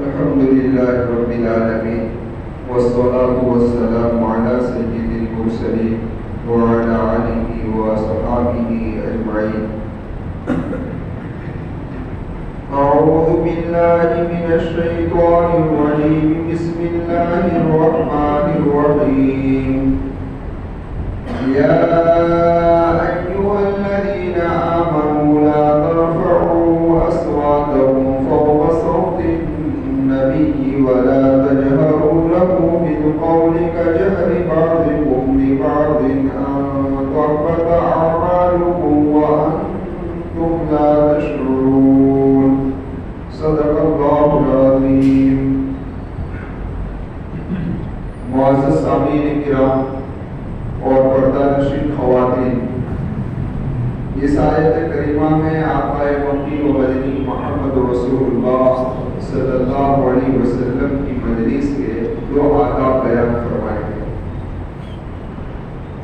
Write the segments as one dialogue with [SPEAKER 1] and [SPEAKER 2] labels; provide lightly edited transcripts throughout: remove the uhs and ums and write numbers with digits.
[SPEAKER 1] الحمد لله رب العالمين والصلاة والسلام على سيد المرسلين وعلى آله وصحبه أجمعين. أعوذ بالله من الشيطان الرجيم. بسم الله الرحمن الرحيم. يا أيها الذين آمنوا لا ترفعوا أصواتكم فوق صوت النبي ولا تجهروا له بالقول كجهر بعضكم لبعض أن تحبط أعمالكم وأنتم لا تشعرون. صدق الله العظيم. معزز سامعین کرام اور پردہ نشین خواتین، اس آیت کریمہ میں آقا مکی و مدنی محمد رسول اللہ صلی اللہ علیہ وسلم کی مجلس کے دو آداب بیان فرمائے گئے.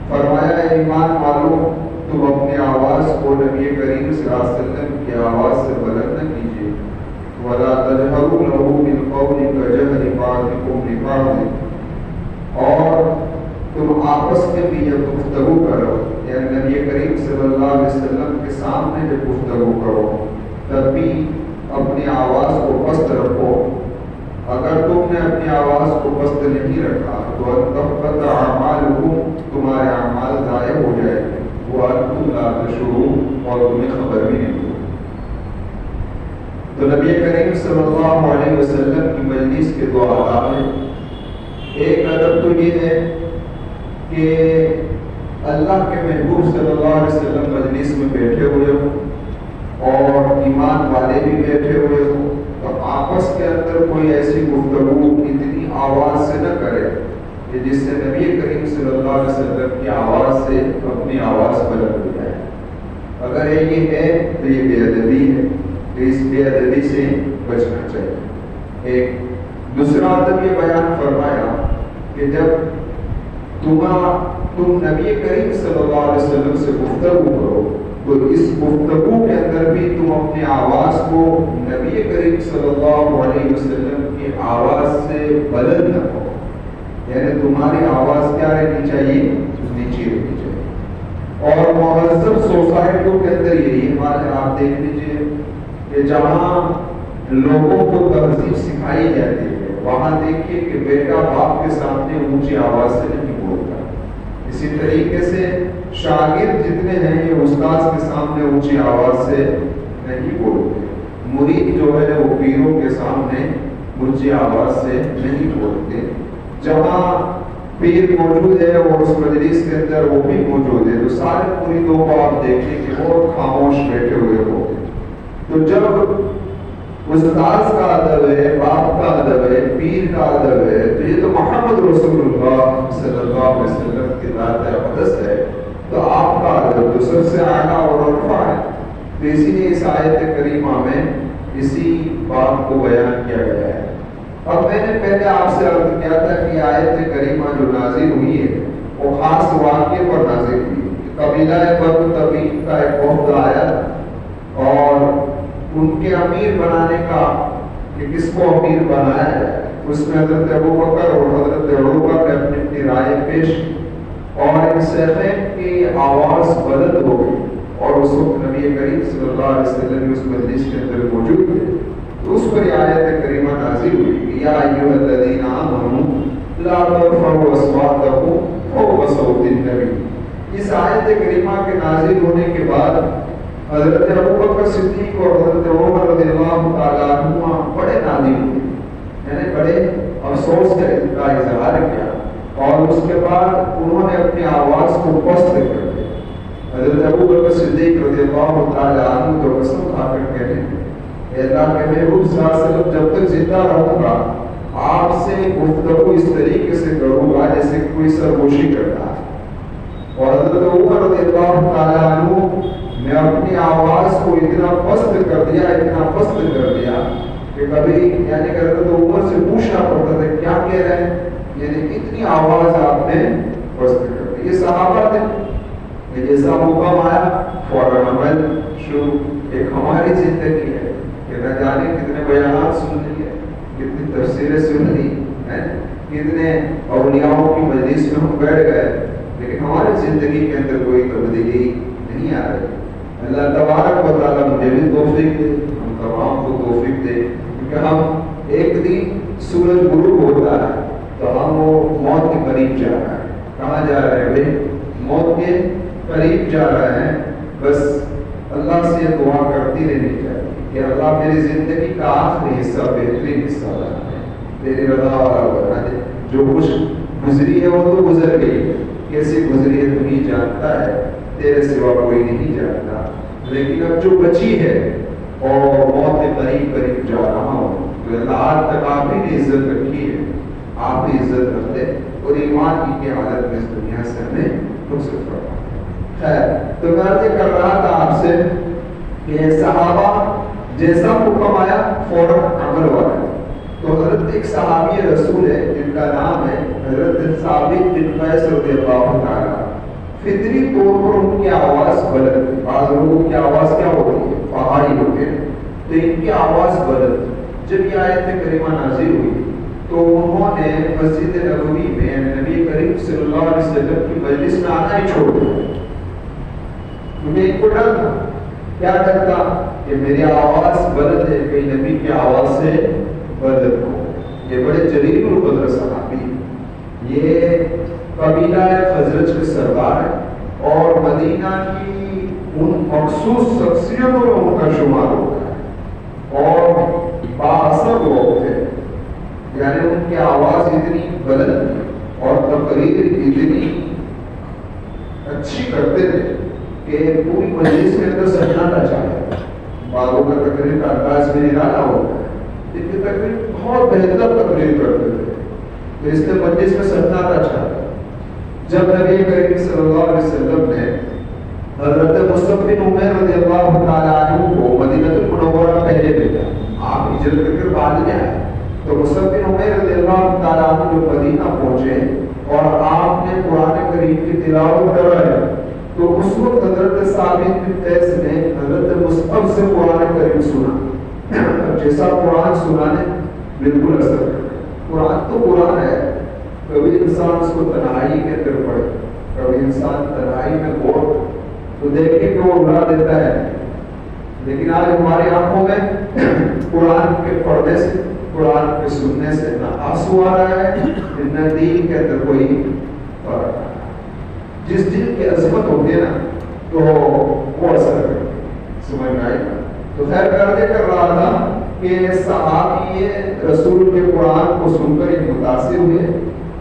[SPEAKER 1] فرمایا ایمان والوں، تم اپنی آواز کو نبی کریم صلی اللہ علیہ وسلم کی آواز سے بلند نہ کیجیے. وَلَا تَجْهَرُوا لَهُ بِالْقَوْلِ كَجَهْرِ بَعْضِكُمْ لِبَعْضٍ، اور تم آپس میں بھی جب گفتگو کرو، یعنی نبی کریم صلی اللہ علیہ وسلم کے سامنے جب گفتگو کرو تب بھی اپنی آواز کو پست رکھو. اگر تم نے اپنی آواز کو پست نہیں رکھا تو تحبط اعمالکم، تمہارے اعمال ضائع ہو جائے گے. وانتم لا تشعرون، اور تمہیں خبر بھی نہیں ہوگی. تو نبی کریم صلی اللہ علیہ وسلم کی مجلس کے دو آداب ہیں. ایک ادب تو یہ ہے کہ اللہ کے محبوب صلی اللہ علیہ وسلم مجلس میں بیٹھے ہوئے ہوں اور ایمان والے بھی بیٹھے ہوئے ہوں، تو آپس کے اندر کوئی ایسی گفتگو اتنی آواز سے نہ کرے کہ جس سے نبی کریم صلی اللہ علیہ وسلم کی آواز سے اپنی آواز بلند ہو جائے. اگر یہ ہے تو یہ بے ادبی ہے، تو اس بے ادبی سے بچنا چاہیے. ایک دوسرا ادب یہ بیان فرمایا کہ جب تم نبی کریم صلی اللہ علیہ وسلم سے گفتگو کرو تو اس گفتگو کے اندر بھی تم اپنی آواز کو نبی کریم صلی اللہ علیہ وسلم کی آواز سے بلند نہ کرو. یعنی تمہاری آواز کیا رہنی چاہیے؟ نیچے رہنی چاہیے. اور مہذب سوسائٹیوں کے اندر یہی حال ہے. آپ دیکھ لیجیے کہ جہاں لوگوں کو تہذیب سکھائی جاتی ہے وہاں دیکھیے کہ بیٹا باپ کے سامنے اونچی آواز سے نہیں بولتا. اسی طریقے سے شاگرد جتنے ہیں یہ استاد کے سامنے اونچی آواز سے نہیں بولتے. مرید جو ہے وہ پیروں کے سامنے اونچی آواز سے نہیں بولتے. جہاں پیر موجود ہے اور اس مجلس کے اندر وہ بھی موجود ہے تو سارے مریدوں کو آپ دیکھیں کہ وہ خاموش بیٹھے ہوئے ہوتے. تو جب استاد کا ادب ہے، باپ کا ادب ہے، پیر کا ادب ہے، تو یہ تو محمد رسول اللہ صلی اللہ علیہ وسلم کی ذات اقدس ہے، تو آپ کا ادب تو سب سے اعلیٰ اور رفع ہے. تو اسی لیے اس آیت کریمہ میں اسی بات کو بیان کیا گیا ہے. اب میں نے پہلے آپ سے عرض کیا تھا کہ آیت کریمہ جو نازل ہوئی ہے وہ خاص واقعے پر نازل ہوئی. قبیلہ بنو تمیم کا ایک وفد آیا اور ان کے امیر بنانے کا کہ کس کو امیر بنایا ہے اس میں حضرت ابوبکر اور حضرت عروبہ نے اپنی رائے پیش اور ان شیخین کی آواز بلند ہو گئی اور اس وقت نبی کریم صلی اللہ علیہ وسلم اس مجلس کے اندر موجود تھے. تو اس پر آیت کریمہ نازل ہوئی. یا ایھا الذین آمنوا لا ترفعوا اصواتکم فوق صوت النبی. اس آیت کریمہ کے نازل ہونے کے بعد حضرت ابوبکر صدیق اور حضرت عمر رضی اللہ تعالیٰ عنہما بڑے نادم ہوئے، یعنی بڑے افسوس کا اظہار کیا اور اس کے بعد انہوں نے اپنی آواز کو پست کر دیا. حضرت ابوبکر صدیق رضی اللہ تعالیٰ عنہ تو قسم کھا کر کہنے اے اللہ کے محبوب صلی اللہ علیہ وسلم جب تک زندہ رہوں گا آپ سے گفتگو اس طریقے سے کروں گا جیسے کوئی سرگوشی کرتا ہے. اور حضرت عمر رضی اللہ تعالیٰ عنہ میں اپنی آواز کو اتنا پست کر دیا کہ کبھی یعنی کہ حضرت عمر سے پوچھنا پڑتا تھا کیا کہہ رہے ہیں، یعنی اتنی آواز آپ نے پست کر دی. یہ صحابہ تھے، جیسا موقع آیا فوراً عمل شروع. ایک ہماری زندگی ہے کہ نہ جانے کتنے بیانات سن لیے، تفسیریں سن لی ہیں، کتنے اولیاءوں کی مجلس میں ہم بیٹھ گئے، لیکن ہماری زندگی کے اندر کوئی تبدیلی نہیں آ رہی۔ اللہ تبارک و تعالیٰ مجھے بھی توفیق دے، ہم تمام کو توفیق دے، کیونکہ ہم ایک دن سورج غروب ہوتا ہے تو ہم وہ موت کے قریب جا رہے ہیں۔ کہاں جا رہے ہیں بھائی؟ موت کے قریب جا رہے ہیں۔ بس اللہ سے دعا کرتی رہنی چاہیے کہ اللہ میری زندگی کا آخری حصہ بہترین حصہ بنا دے، تیری رضا والا بنا دے۔ جو کچھ گزری ہے وہ تو گزر گئی ہے، کیسے گزری ہے تو ہی جانتا ہے، تیرے سوا کوئی نہیں جانتا، لیکن اب جو بچی ہے اور موت کے قریب قریب جا رہا ہوں تو اللہ آج تک آپ ہی نے عزت رکھی ہے، آپ ہی عزت رکھ دے اور ایمان کی حالت میں اس دنیا سے ہمیں رخصت فرما۔ خیر، تو میں عرض کر رہا تھا آپ سے کہ صحابہ جیسا حکم آیا فوراً عمل والا۔ تو حضرت ایک صحابی رسول ہے جن کا نام ہے حضرت ثابت بن قیس رضی اللہ تعالیٰ۔ فطری طور پر ان کی آواز بلند ہے، بعض لوگوں کی آواز کیا ہوتی ہے؟ پہاڑی ہوتے ہیں، تو ان کی آواز بلند۔ جب یہ آیت کریمہ نازل ہوئی تو انہوں نے مسجد نبوی میں نبی کریم صلی اللہ علیہ وسلم کی مجلس میں آنا ہی چھوڑ دیا، کیونکہ ان کو ڈر تھا۔ کیا ڈر تھا؟ کہ میری آواز بلند ہے، کہیں نبی کی آواز سے بلند ہو۔ یہ بڑے جلیل القدر صحابی، یہ قبیلہ خزرج کے سردار ہے اور مدینہ کی ان مخصوص شخصیتوں میں ان کا شمار ہوتا ہے اور بااثر لوگ تھے، یعنی ان کی آواز اتنی بلند تھی اور تقریر اتنی اچھی کرتے تھے کہ پوری مجلس کے اندر سناٹا چاہے۔ بعضوں کا تقریر کا انداز میں نرالا ہوتا ہے، ان کی تقریر بہت بہتر تقریر کرتے تھے، تو اس لیے مجلس میں سناٹا چاہتا۔ جب نبی کریم صلی اللہ علیہ وسلم نے حضرت مصعب بن عمیر رضی اللہ تعالیٰ عنہ کو مدینہ المنورہ پہلے بھیجا، آپ ہجرت کر کے بعد میں آئے، تو مصعب بن عمیر رضی اللہ تعالیٰ عنہ جو مدینہ پہنچے اور آپ نے قرآن کریم کی تلاوت کرائی، تو اس وقت حضرت ثابت بن قیس نے حضرت مصعب سے قرآن کریم سنا۔ جیسا قرآن سنا نے بالکل اثر کیا۔ قرآن تو قرآن ہے، کبھی انسان اس کو تنہائی کے اندر پڑھے، کبھی انسان تنہائی میں بول تو دیکھے کہ وہ اڑا دیتا ہے، لیکن آج ہماری آنکھوں میں قرآن کے پڑھنے سے، قرآن کے سننے سے نہ آنسو آ رہا ہے، نہ دل کے اندر کوئی فرق آ رہا ہے۔ جس دل کی عظمت ہوتی ہے نا تو وہ اثر کرتی ہے، سمجھ میں آئے گا۔ تو خیر کر رہا تھا کہ صحابی رسول کے قرآن کو سن کر ایک متاثر ہوئے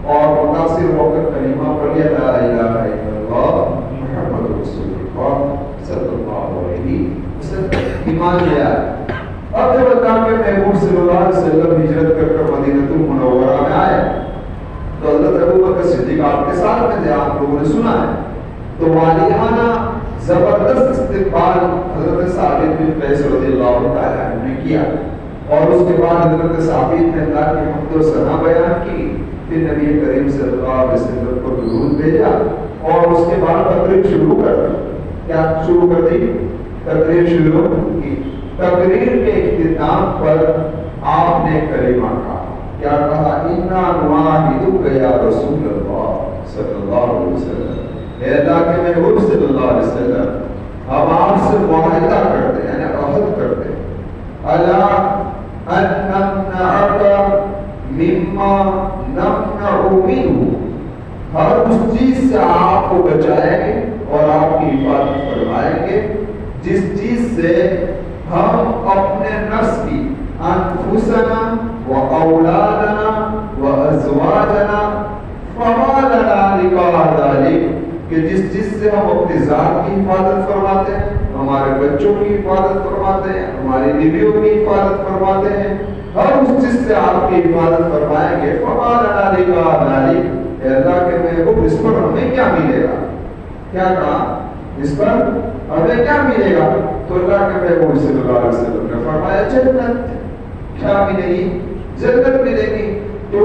[SPEAKER 1] اور متاثر ہو کر کلمہ پڑھ لیا، لا الہ الا اللہ محمد رسول اللہ صلی اللہ علیہ وسلم، ایمان لیا۔ اب جب اللہ کے محبوب صلی اللہ علیہ وسلم ہجرت کر مدینہ المنورہ میں آئے تو حضرت ابوبکر صدیق آپ کے ساتھ میں تھے، آپ لوگوں نے سنا ہے، تو والہانہ زبردست استقبال حضرت ثابت بن قیس رضی اللہ تعالیٰ عنہ نے کیا، اور اس کے بعد حضرت ثابت نے اللہ کی حمد و ثنا بیان کی، پھر نبی کریم صلی اللہ علیہ وسلم کو درود بھیجا اور اس کے بعد تقریر شروع کر دی۔ کیا شروع کر دی؟ تقریر شروع کی۔ تقریر کے اختتام پر آپ نے کلمہ کہا، کیا کہا؟ انا نواہدک یا رسول اللہ صلی اللہ علیہ وسلم، اے اللہ کے محبوب صلی اللہ علیہ وسلم، ہم آپ سے معاہدہ کرتے ہیں، یعنی عہد کرتے ہیں، الا ان نمنعک مما نمنع منہ، ہر اس چیز سے آپ کو بچائیں گے اور آپ کی حفاظت فرمائیں گے جس چیز سے ہم اپنے نفس کی، انفسنا و اولادنا و ازواجنا فما لنا لقاء ذلک، کہ جس چیز سے ہم اپنی ذات کی حفاظت فرماتے ہیں، ہمارے بچوں کی حفاظت فرماتے ہیں، ہماری بیویوں کی حفاظت فرماتے ہیں، ہر اس چیز سے آپ کی حفاظت فرمائیں گے، فما لنا لقاء ذلک، اے اللہ کے محبوب اس پر ہمیں کیا ملے گا؟ کیا کہا؟ اس پر ہمیں کیا ملے گا؟ تو اللہ کے محبوب صلی اللہ علیہ وسلم نے فرمایا جنت۔ کیا ملے گی؟ جنت ملے گی۔ تو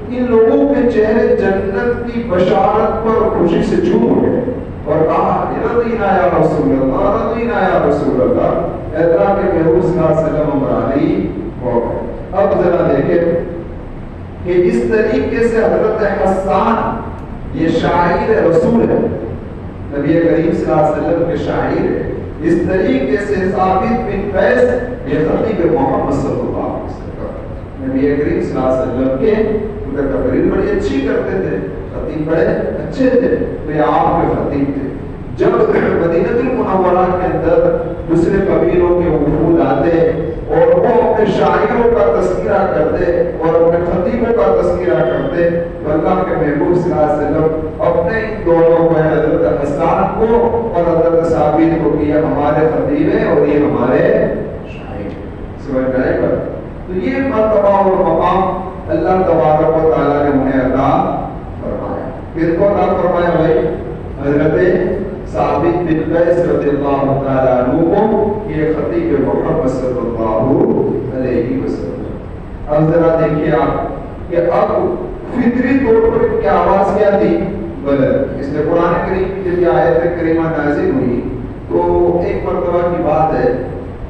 [SPEAKER 1] ان لوگوں کے چہرے جنت کی بشارت پر خوشی سے جھوم اٹھے اور کہا رضینا یا رسول اللہ، رضینا یا رسول اللہ، اللہ کے محبوب صلی اللہ علیہ وسلم راضی ہو گئے۔ اب ذرا دیکھیں کہ جس طریقے سے حضرت حسان یہ شاعر رسول ہے، نبی کریم صلی اللہ علیہ وسلم کے شاعر ہے، اس طریقے سے ثابت بن قیس یہ خطیب محمد صلی اللہ علیہ وسلم، نبی کریم صلی اللہ علیہ وسلم کے تقریر بڑی اچھی کرتے تھے، خطیب بڑے اچھے تھے، تو یہ آپ کے خطیب تھے۔ جب مدینہ المنورہ کے اندر دوسرے قبیلوں کے وفود آتے اور وہ اپنے شاعروں کا تذکرہ کرتے اور اپنے خطیبوں کا تذکرہ کرتے، تو اللہ کے محبوب صلی اللہ علیہ وسلم اپنے ان دونوں کو، حضرت حسان کو اور حضرت ثابت کو، کہ یہ ہمارے خطیب ہیں اور یہ ہمارے شاعر ہیں۔ سمجھ میں آئے گا؟ تو یہ مرتبہ اور مقام اللہ تبارک و تعالیٰ نے انہیں عطا فرمایا۔ پھر کو عطا فرمایا بھائی حضرت ثابت بن قیس رضی اللہ تعالیٰ عنہ کو، یہ خطیب محمد صلی اللہ علیہ وسلم۔ اب ذرا دیکھیے آپ کہ اب فطری طور پر ان کی آواز کیا تھی؟ بلند۔ اس لیے قرآن کریم کی جب یہ آیت کریمہ نازل ہوئی تو ایک مرتبہ کی بات ہے،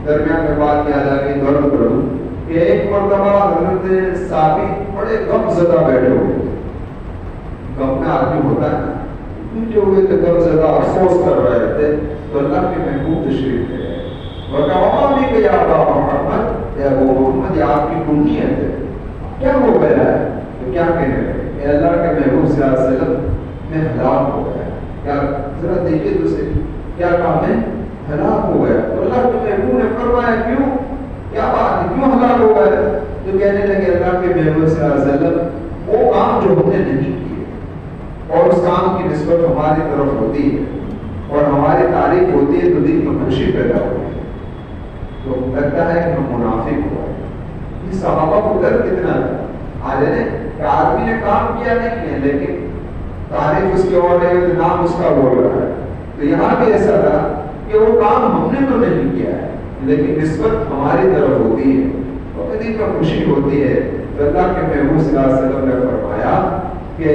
[SPEAKER 1] درمیان میں بات یاد آ گئی، غور کروں کہ ایک مرتبہ حضرت ثابت بڑے غم زدہ بیٹھے ہوئے، غم میں آدمی ہوتا ہے نا، جو ہوئے تھے غم زدہ افسوس کر رہے تھے، تو اللہ کے محبوب تشریف لے گئے اور کہا بھی کہ یا ابا محمد، یا ابو محمد، یہ آپ کی کنیت ہے، کیا ہو گیا ہے؟ تو کیا کہنے لگے کہ اللہ کے محبوب صلی اللہ علیہ وسلم میں ہلاک ہو گیا۔ کیا ذرا دیکھیے تو صحیح، کیا کام ہے؟ ہلاک ہو گیا۔ تو اللہ کے محبوب نے فرمایا کیوں؟ کیا بات ہے، کیوں ہلاک ہو گئے؟ تو کہنے لگے اللہ کے محبوب صلی اللہ علیہ وسلم وہ کام جو ہم نے نہیں کیے اور اس کام کی نسبت ہماری طرف ہوتی ہے اور ہماری تعریف ہوتی ہے تو دل میں خوشی پیدا ہوتی ہے، تو لگتا ہے کہ ہم منافق ہو گئے۔ یہ صحابہ کو درد کتنا ہے آج ہے کہ آدمی نے کام کیا نہیں ہے لیکن تعریف اس کی اور ہے، نام اس کا بول رہا ہے۔ تو یہاں بھی ایسا تھا کہ وہ کام ہم نے تو نہیں کیا ہے لیکن نسبت ہماری طرف ہوتی ہے تو دل میں خوشی ہوتی ہے۔ تو اللہ کے محبوب صلی اللہ علیہ وسلم نے فرمایا کہ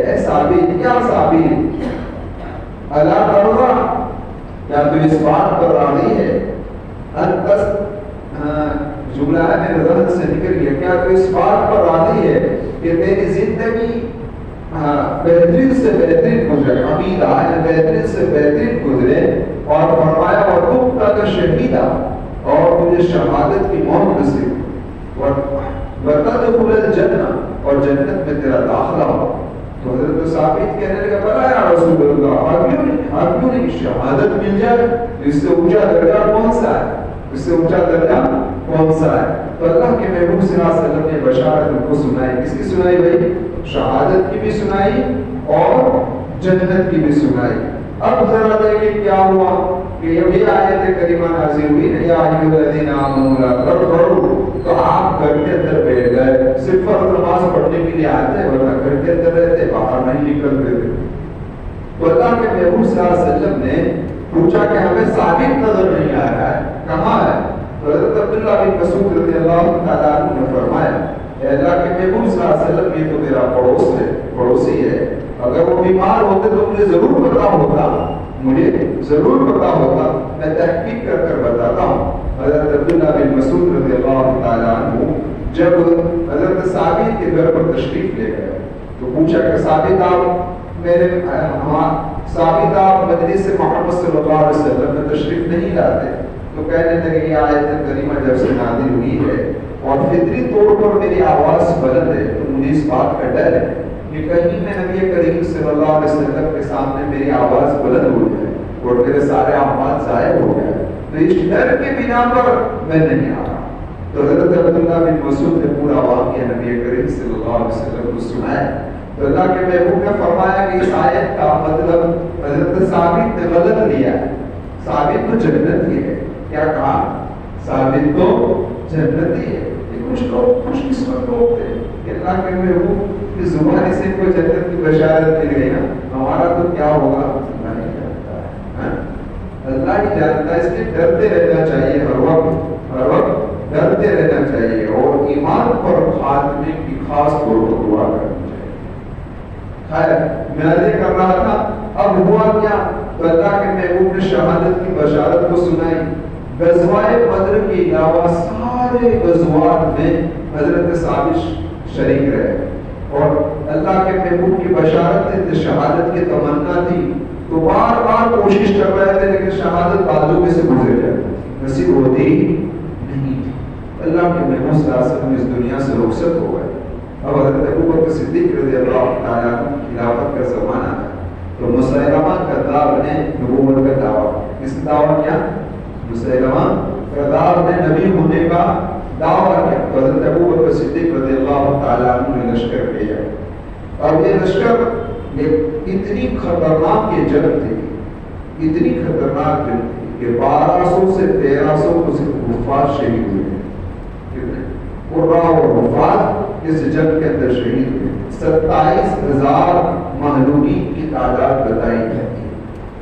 [SPEAKER 1] اے ثابت، کیا ثابت، اللہ ترضا، کیا تو اس بات پر راضی ہے، جملہ ہے میرے ذہن سے نکل گیا، کیا تو اس بات پر راضی ہے کہ تیری زندگی بہترین سے بہترین گزرے، حمیدہ ہے بہترین سے بہترین گزرے، اور فرمایا اور تم تک شہیدہ، اور تجھے شہادت کی موت نصیب، وتدخل الجنہ، اور جنت میں تیرا داخلہ ہو۔ تو حضرت ثابت کہنے لگا بلا یا رسول اللہ، آپ کیوں نہیں شہادت مل جائے؟ اس سے اونچا درجہ کون سا ہے؟ اس سے اونچا درجہ کون سا ہے؟ تو اللہ کے محبوب صلی اللہ علیہ وسلم نے بشارت ان کو سنائی، کس کی سنائی بھائی؟ شہادت کی بھی سنائی اور جنت کی بھی سنائی۔ اب ذرا دیکھیں کیا ہوا کہ یہ آیت کریمہ نازل ہوئی، یا ایھا الذین آمنوا لا ترفعوا، تو آپ گھر کے اندر بیٹھ گئے، صرف فرض نماز پڑھنے کے لیے آتے ہیں ورنہ گھر کے اندر رہتے، باہر نہیں نکلتے تھے۔ تو اللہ کے محبوب صلی اللہ علیہ وسلم نے پوچھا کہ ہمیں ثابت نظر نہیں آ رہا ہے، کہاں ہے؟ تو حضرت عبداللہ بن مسعود رضی اللہ تعالیٰ عنہ نے فرمایا اے اللہ کے محبوب صلی اللہ علیہ وسلم، یہ تو میرا پڑوسی ہے، اگر وہ بیمار ہوتے تو مجھے ضرور پتا ہوتا، میں تحقیق کر کر بتاتا ہوں۔ حضرت عبداللہ بن مسعود رضی اللہ تعالیٰ عنہ جب حضرت ثابت کے گھر پر تشریف لے گئے تو پوچھا کہ ثابت آپ مجلس محمد صلی اللہ علیہ وسلم میں تشریف نہیں لاتے؟ تو کہنے لگے یہ آیت کریمہ جب سے نازل ہوئی ہے اور فطری طور پر میری آواز بلند ہے تو مجھے اس بات کا ڈر ہے کہ کہیں میں نبی کریم صلی اللہ علیہ وسلم کے سامنے میری آواز بلند ہو جائے اور میرے سارے اعمال ضائع ہو جائے، تو اس ڈر کے بنا پر میں نہیں آ رہا۔ تو حضرت عبداللہ بن مسعود نے پورا واقعہ نبی کریم صلی اللہ علیہ وسلم کو سنایا۔ تو اللہ کے محبوب نے فرمایا کہ اس آیت کا مطلب حضرت ثابت نے غلط لیا ہے، ثابت تو جنتی ہے۔ کیا کہا؟ ثابت تو جنتی ہے۔ کچھ لوگ خوش قسمت لوگ تھے کہ اللہ کے محبوب کی زبان سے کوئی جنت کی بشارت مل گئی نا، ہمارا تو کیا ہوگا اللہ ہی جانتا ہے، اللہ ہی جانتا ہے۔ اس لیے ڈرتے رہنا چاہیے، ہر وقت ڈرتے رہنا چاہیے اور ایمان پر خاتمے کی خاص طور پر دعا کرنی چاہیے۔ خیر میں عرض کر رہا تھا اب ہوا کیا؟ تو اللہ کے محبوب نے شہادت کی بشارت کو سنائی۔ غزوہ بدر کے علاوہ سارے غزوات میں حضرت ثابت شریک رہے. اور اللہ کے محبوب کی بشارت تھی، شہادت کی تمنا تھی، تو بار بار کوشش کر رہے تھے لیکن شہادت بازو میں سے گزر جاتی، نصیب ہوتی نہیں. اللہ کے محبوب صلی اللہ علیہ وسلم اس دنیا سے رخصت ہو گئے. اب حضرت ابوبکر صدیق رضی اللہ تعالیٰ عنہ کی خلافت کا زمانہ ہے، تو مسیلمہ کذاب نے نبوت کا دعویٰ، کس دعویٰ کیا؟ مسیلمہ کذاب نے نبی ہونے کا دعویٰ کیا. حضرت ابوبکر صدیق رضی اللہ تعالیٰ عنہ نے لشکر بھیجا. اب یہ لشکر اتنی خطرناک یہ جنگ تھی، اتنی خطرناک جنگ تھی کہ 1200 سے 1300 تو صرف وفات شہید ہوئے. قرہ اور وفات اس جنگ کے اندر شہید ہوئے. 27,000 مہلوکین کی تعداد بتائی جاتی ہے.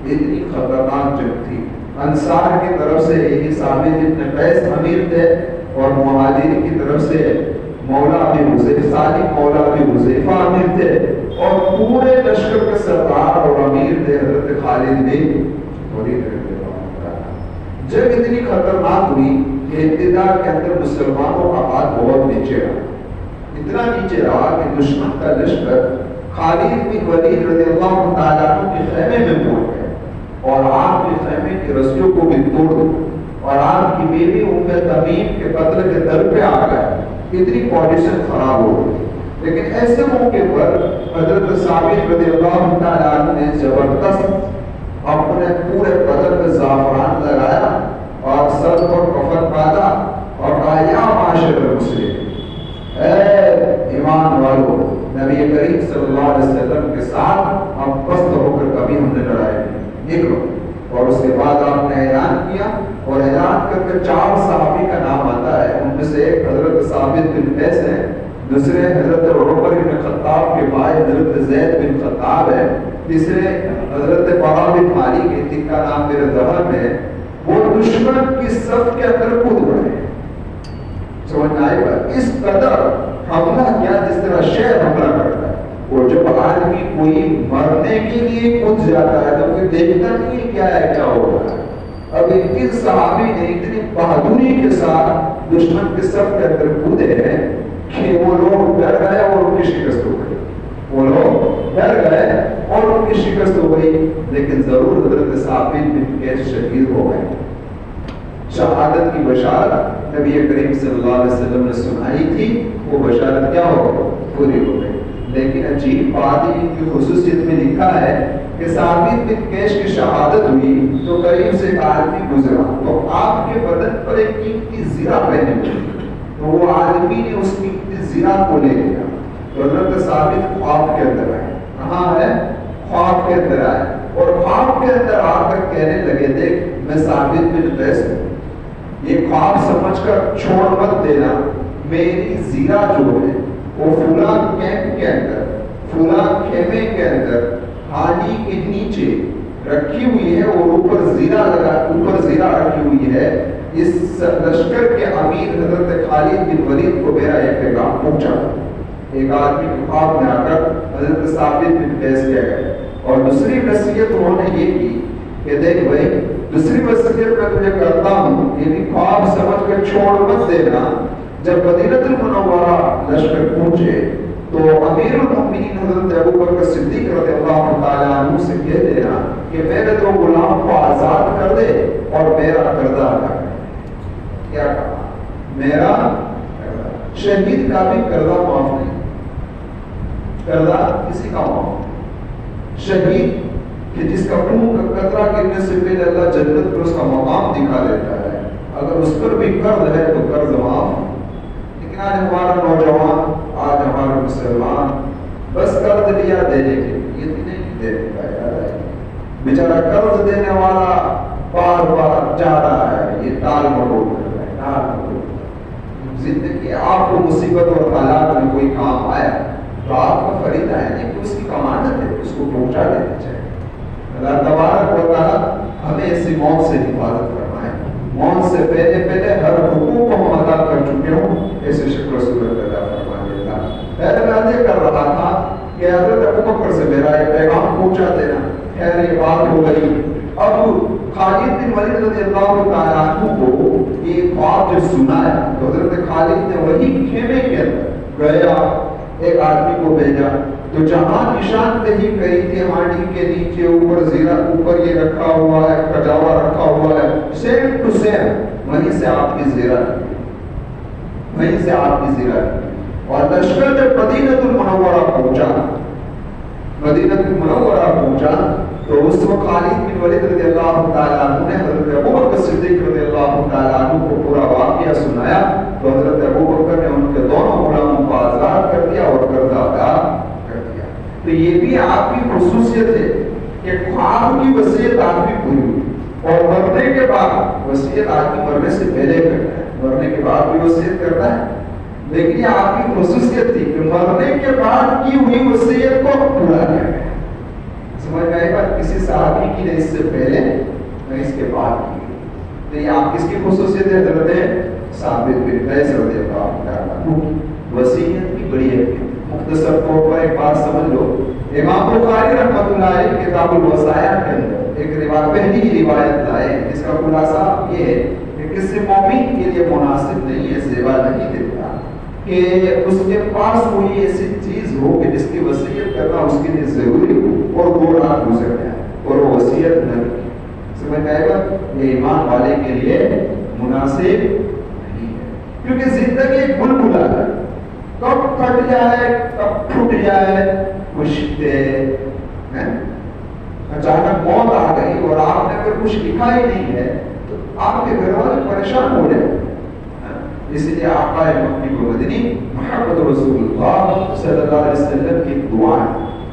[SPEAKER 1] اتنی خطرناک جنگ تھی. انصار کی طرف سے یہی ثابت ابن قیس امیر تھے، اور مہاجرین کی طرف سے مولا ابی حذیفہ، صالح مولا ابی حذیفہ امیر تھے، اور پورے لشکر کے سردار اور امیر تھے حضرت خالد بن ولید رضی اللہ عنہ. جنگ اتنی خطرناک ہوئی کہ ابتدا کے اندر مسلمانوں کا ہاتھ بہت نیچے رہا، اتنا نیچے رہا کہ دشمن کا لشکر خالد بن ولید رضی اللہ تعالیٰ عنہ کے خیمے میں پہنچ گئے، اور آپ کے خیمے کی رسیوں کو بھی توڑ دیا، اور آپ کی بیوی ام تمیم کے قتل کے در پہ آ گئے. اتنی پوزیشن خراب ہو گئی. لیکن ایسے موقع پر حضرت ثابت رضی اللہ تعالیٰ عنہ نے زبردست اپنے پورے بدن میں زعفران لگایا اور سر پر کفن باندھا اور کہا یا معاشر المسلمین، اے ایمان والو، نبی کریم صلی اللہ علیہ وسلم کے ساتھ ہم پست ہو کر کبھی ہم نے لڑائی نہیں، نکلو. اور اس کے بعد آپ نے اعلان کیا، اور اعلان کر کے 4 صحابی کا نام آتا ہے. ان میں سے ایک حضرت ثابت بن قیس ہے، دوسرے حضرت عمر بن خطاب کے بھائی حضرت زید بن خطاب ہے، تیسرے حضرت برا بن مالک ہے، جن کا نام میرے ذہن ہے. وہ دشمن کی صف کے اندر کود پڑے. سمجھ آئے گا اس قدر حملہ کیا جس طرح شہر حملہ کرتا ہے. اور جب آدمی کوئی مرنے کے لیے کود جاتا ہے تو کوئی دیکھتا نہیں کیا ہے کیا ہو رہا ہے. اب ان صحابی نے اتنی بہادری کے ساتھ دشمن کے صف کے اندر کودے ہیں کہ وہ لوگ ڈر گئے اور ان کی شکست ہو گئی. وہ لوگ ڈر گئے اور ان کی شکست ہو گئی. لیکن ضرور حضرت ثابت بن قیس شہید ہو گئے. شہادت کی بشارت نبی کریم صلی اللہ علیہ وسلم نے سنائی تھی، وہ بشارت کیا ہو گئی؟ پوری ہو گئی. لیکن عجیب بات ان کی خصوصیت میں لکھا ہے کہ ثابت بن قیس کی شہادت ہوئی تو قریب سے ایک آدمی گزرا تو آپ کے بدن پر ایک قیمتی زیرہ پہنے ہوئی، تو وہ آدمی نے اس قیمتی زیرہ کو لے لیا. تو حضرت ثابت خواب کے اندر آئے. کہاں ہے؟ خواب کے اندر آئے، اور خواب کے اندر آ کر کہنے لگے دیکھ میں ثابت بن قیس ہوں، یہ خواب سمجھ کر چھوڑ مت دینا. میری زیرہ جو ہے وہ فلاں کیمپ کے اندر، فلاں خیمے کے اندر حاجی کے نیچے رکھی ہوئی ہے، اور اوپر زیرہ رکھی ہوئی ہے. اس لشکر کے امیر حضرت خالد بن ولید کو میرا یہ پیغام پہنچا. ایک آدمی کے خواب میں آ کر حضرت ثابت بن قیس کہہ گئے. اور دوسری نصیحت انہوں نے یہ کی کہ دیکھ بھائی، دوسری نصیحت میں تجھے کرتا ہوں، یہ بھی خواب سمجھ کر چھوڑ مت دینا. جب مدینہ المنورہ لشکر پہنچے تو امیر المؤمنین حضرت ابوبکر صدیق رضی اللہ تعالیٰ عنہ سے کہہ دینا کہ میرے 2 غلام کو آزاد کر دے اور میرا قرضہ ادا کر. کیا کہا؟ میرا شہید کا بھی قرضہ معاف نہیں، قرضہ کسی کا معاف نہیں. شہید کہ جس کا خون کا قطرہ گرنے سے پہلے اللہ جنت پر اس کا مقام دکھا دیتا ہے، اگر اس پر بھی قرض ہے تو قرض معاف. لیکن آج ہمارا نوجوان، آج ہمارے مسلمان بس قرض لیا دینے کے لیے نہیں دے دیتا ہے. بیچارہ قرض دینے والا بار بار جا رہا ہے، یہ ٹال مٹول کر رہا ہے، ٹال مٹول. زندگی آپ کو مصیبت اور حالات میں کوئی کام آیا تو آپ کا فریضہ ہے نہیں کہ اس کی کمانت ہے، اس کو پہنچا دینا چاہیے. اللہ تبارک و تعالیٰ ہمیں ایسی موت سے حفاظت کرنا ہے. موت سے پہلے ہر حقوق کو ہم ادا کر چکے ہوں، ایسے شکر صورت ادا فرما دیتا. میں یہ کر رہا تھا کہ حضرت ابوبکر سے میرا ایک پیغام پہنچا دینا. خیر یہ بات ہو گئی. اب خالد بن ولید رضی اللہ تعالیٰ عنہ کو یہ خواب جب سنایا تو حضرت خالد نے وہی خیمے کے اندر گیا ایک آدمی کو بھیجا تو جہاں نشاندہی کری تھی ہانڈی کے نیچے اوپر زیرہ اوپر یہ رکھا ہوا ہے کجاوا رکھا ہوا ہے سیم ٹو سیم وہیں سے آپ کی زیرہ وہیں سے آپ کی زیرہ اور لشکر جب مدینہ المنورہ پہنچا مدینہ المنورہ پہنچا تو اس وقت خالد بن ولید رضی اللہ تعالیٰ عنہ نے حضرت ابوبکر صدیق رضی اللہ تعالیٰ عنہ کو پورا واقعہ سنایا تو حضرت ابوبکر نے ان کے دونوں غلاموں کو آزاد کر دیا اور قرض ادا کر دیا. تو یہ بھی آپ کی خصوصیت ہے کہ خواب کی وصیت آپ کی پوری ہوئی اور مرنے کے بعد وصیت آدمی مرنے سے پہلے کرتا ہے مرنے کے بعد بھی وصیت کرتا ہے لیکن یہ آپ کی خصوصیت تھی کہ مرنے کے بعد کی ہوئی وصیت کو پورا کیا ہے. سمجھ میں آئے گا کسی صحابی کی نے اس سے پہلے نہ اس کے بعد کی. تو یہ آپ کس کی خصوصیت ہے حضرت ثابت بن قیس رضی اللہ عنہ وصیت کی بڑی ہے. مختصر طور پر ایک بات سمجھ لو امام بخاری رحمۃ اللہ علیہ کتاب الوصایا کے اندر ایک روایت پہلی روایت لائے جس کا خلاصہ یہ ہے کہ کسی مومن کے لیے مناسب نہیں ہے زیبا نہیں دیتا کہ اس کے پاس کوئی ایسی چیز ہو کہ جس کی وصیت کرنا اس کے لیے ضروری ہو اور 2 رات گزر جائے اور وہ وصیت نہ کی. سمجھ آئے گا یہ ایمان والے کے لیے مناسب نہیں ہے کیونکہ زندگی ایک بلبلا ہے کب پھٹ جائے کب پھٹ جائے کچھ اچانک موت آ گئی اور آپ نے اگر کچھ لکھا ہی نہیں ہے تو آپ کے گھر والے پریشان ہو جائے. اس لیے آقا مکرم مدنی محمد رسول اللہ صلی اللہ علیہ وسلم کی دعا